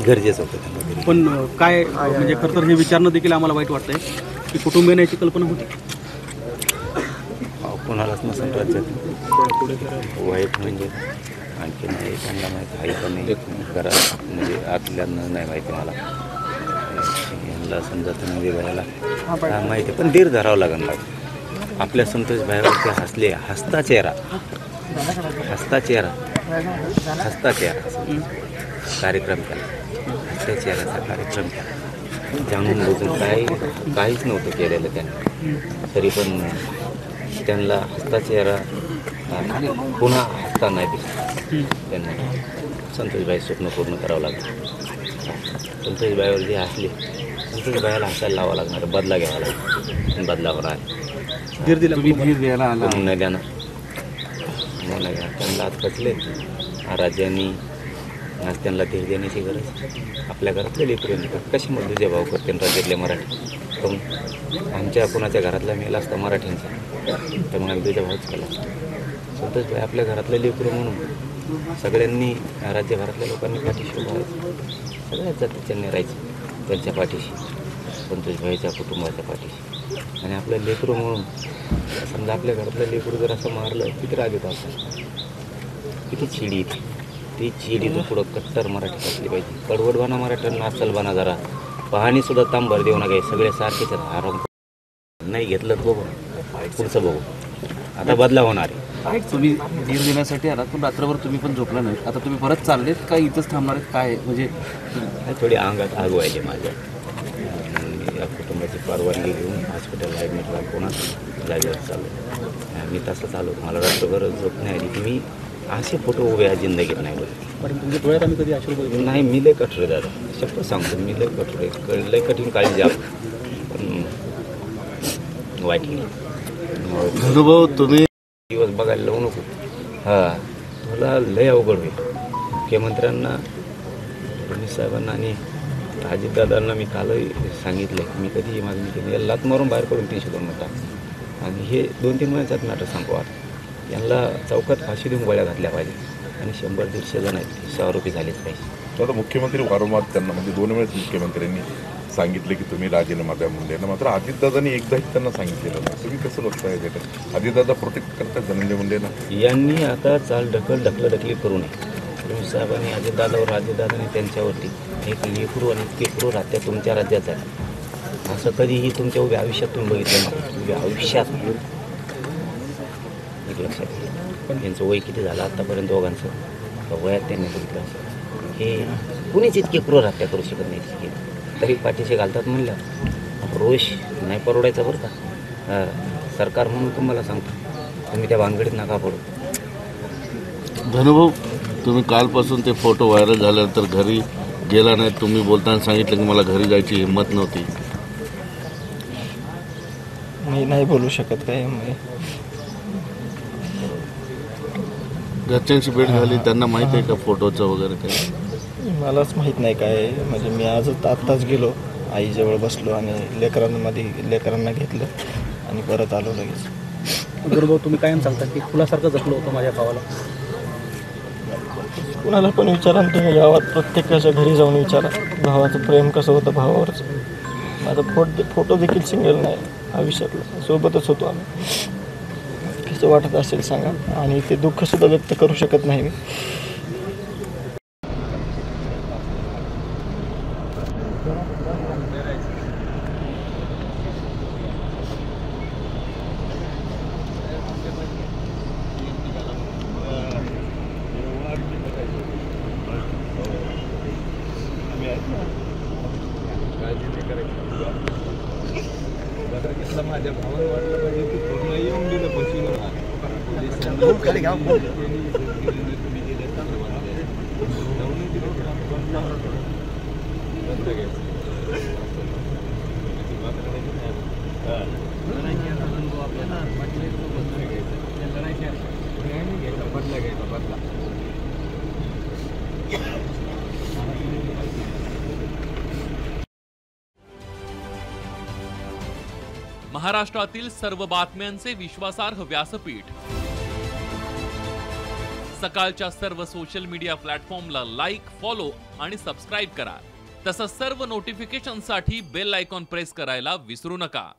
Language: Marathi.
गरजेचं होतं. पण काय म्हणजे खरं तर हे विचारणं देखील आम्हाला वाईट वाटतंय की कुटुंबियांना याची कल्पना होती. कोणालाच नसेल राज्यात वाईट म्हणजे आणखी नाही त्यांना माहीत आहे का नाही घरात म्हणजे आतल्यांना नाही माहिती मला यांना समजा तुम्ही वेगळ्याला माहिती पण धीर धरावं लागणार. आपल्या संतोष भाईवरती हसले हसता चेहरा कार्यक्रम केला. हसत्या चेहऱ्याचा कार्यक्रम केला. जाणून बुजून काहीच नव्हतं केलेलं त्यांनी. तरी पण त्यांना हसता चेहरा पुन्हा हसता नाही दिसला. त्यांना संतोषबाई स्वप्न पूर्ण करावं लागलं. संतोषबाईवर जे हसले संतोषबाईला हसायला लावावं लागणार. बदला घ्यावा लागणार. बदलावर आहे धीर दिला धीर द्यायला आला न द्यानं त्यांना आज कचले राज्यांनी आज त्यांना धीर देण्याची गरज. आपल्या घरातले लेकरं कशी मग तुझे भाऊ करते राज्यातले मराठी पण आमच्या कोणाच्या घरातला मेला असता मराठ्यांचा तर मग आम्ही तुझ्या भाऊच केला. संतोषबाई आपल्या घरातलं लेकरं म्हणून सगळ्यांनी राज्यभरातल्या लोकांनी पाठीशी उभारायचं. सगळ्याच जातीच्यांनी राहायचं त्यांच्या पाठीशी संतोषबाईच्या कुटुंबाच्या पाठीशी. आणि आपलं लेकरू म्हणून समजा आपल्या घरातलं लेकरू जर असं मारलं किती राग येतो असं किती चिडी येते. ती चिडी तर पुढं कट्टर मराठी असली पाहिजे. कडवडवाना मराठ्यांना असलवाना जरा पाहणीसुद्धा तांबर देऊ नका. सगळे सारखेच आराम नाही घेतलं तर बघू पुढचं बघू. आता बदला होणार आहे. तुम्ही धीर देण्यासाठी आलात पण रात्रभर तुम्ही पण झोपला नाही. आता तुम्ही परत चाललेत का इथंच थांबणार आहेत काय म्हणजे थोडी अंगात आग व्हायची माझ्या. या कुटुंबाची परवानगी घेऊन हॉस्पिटलला ॲडमिटला पुन्हा जागेवर चालू. मी तसं चालू मला रात्रभर झोप नाही आली की मी असे फोटो उभे आहेत जिंदगीत नाही बघ. पण तुमच्या डोळ्यात आम्ही कधी अश्रू बघितले नाही. मी लय कठोर दादा शब्द सांगतो. मी लय कठोर लय कठीण काळजी जाऊ पण वाईट नाही. अनुभव तुम्ही दिवस बघायला लावू नको. हां तुला लय अवघड होईल. मुख्यमंत्र्यांना फडणवीस साहेबांना आणि अजितदादांना मी कालही सांगितलं मी कधी मागणी केली याला लात मारून बाहेर करून 302 टाक. आणि हे 2-3 महिन्याचाच नाटक सांगू आता. यांना चौकात फाशी देऊन गोळ्या घातल्या पाहिजे आणि 100-150 जण आहेत 100 आरोपी झालेच पाहिजे. आता मुख्यमंत्री वारंवार त्यांना म्हणजे 2 वेळेस मुख्यमंत्र्यांनी सांगितले की तुम्ही राजीनामा द्या मुंडेंना. मात्र अजितदादांनी एकदाही त्यांना सांगितलेलं नाही. तुम्ही कसं बघताय त्याच्यात? अजितदादा प्रोटेक्ट करतात धनंजय मुंडेंना. यांनी आता चाल ढकलढकली करू नये. फडणवीस साहेबांनी अजितदादांनी त्यांच्यावरती एक लेकरू आणि केकरू राहत्या तुमच्या राज्यात आहे असं कधीही तुमच्या उभ्या आयुष्यात तुम्ही बघितलं नाही. उभ्या आयुष्यात एक लक्षात घ्या. पण यांचं वय किती झालं आत्तापर्यंत दोघांचं वयात त्यांनी बघितलं असं हे कुणीच इतके क्रूर हत्या करू शकत नाही. तरी पाठीशी घालतात म्हणलं रोष नाही परवडायचा बरं का. सरकार म्हणून तुम्हाला सांगतो तुम्ही त्या भानगडीत नका पडू. धनुभाऊ तुम्ही कालपासून ते फोटो व्हायरल झाल्यानंतर घरी गेला नाही. तुम्ही बोलताना सांगितलं की मला घरी जायची हिंमत नव्हती. मी नाही बोलू शकत काय. घरच्यांची भेट झाली त्यांना माहीत आहे का फोटोचं वगैरे काही? मलाच माहीत नाही काय. म्हणजे मी आत्ताच गेलो आईजवळ बसलो आणि लेकरांना घेतलं आणि परत आलो लगेच. गुरुभाऊ तुम्ही कायम सांगता की फुलासारखं जपलं होतं माझ्या भावाला. कुणाला पण विचारा तुम्ही गावात प्रत्येकाच्या घरी जाऊन विचारा भावाचं प्रेम कसं होतं भावावरचं. माझा फोटो देखील सिंगल नाही आयुष्यातला. सोबतच होतो आम्ही. कसं वाटत असेल सांगा. आणि ते दुःखसुद्धा व्यक्त करू शकत नाही मी. माझ्या भावाला वाटलं पाहिजे की पूर्ण येऊन दिलं बसून बदला घ्यायचा बदला. महाराष्ट्रातील सर्व बातम्यांचे विश्वासार्ह व्यासपीठ सकाळच्या सर्व सोशल मीडिया प्लॅटफॉर्मला लाईक, फॉलो आणि सबस्क्राईब करा. तसंच सर्व नोटिफिकेशनसाठी बेल आयकॉन प्रेस करायला विसरू नका.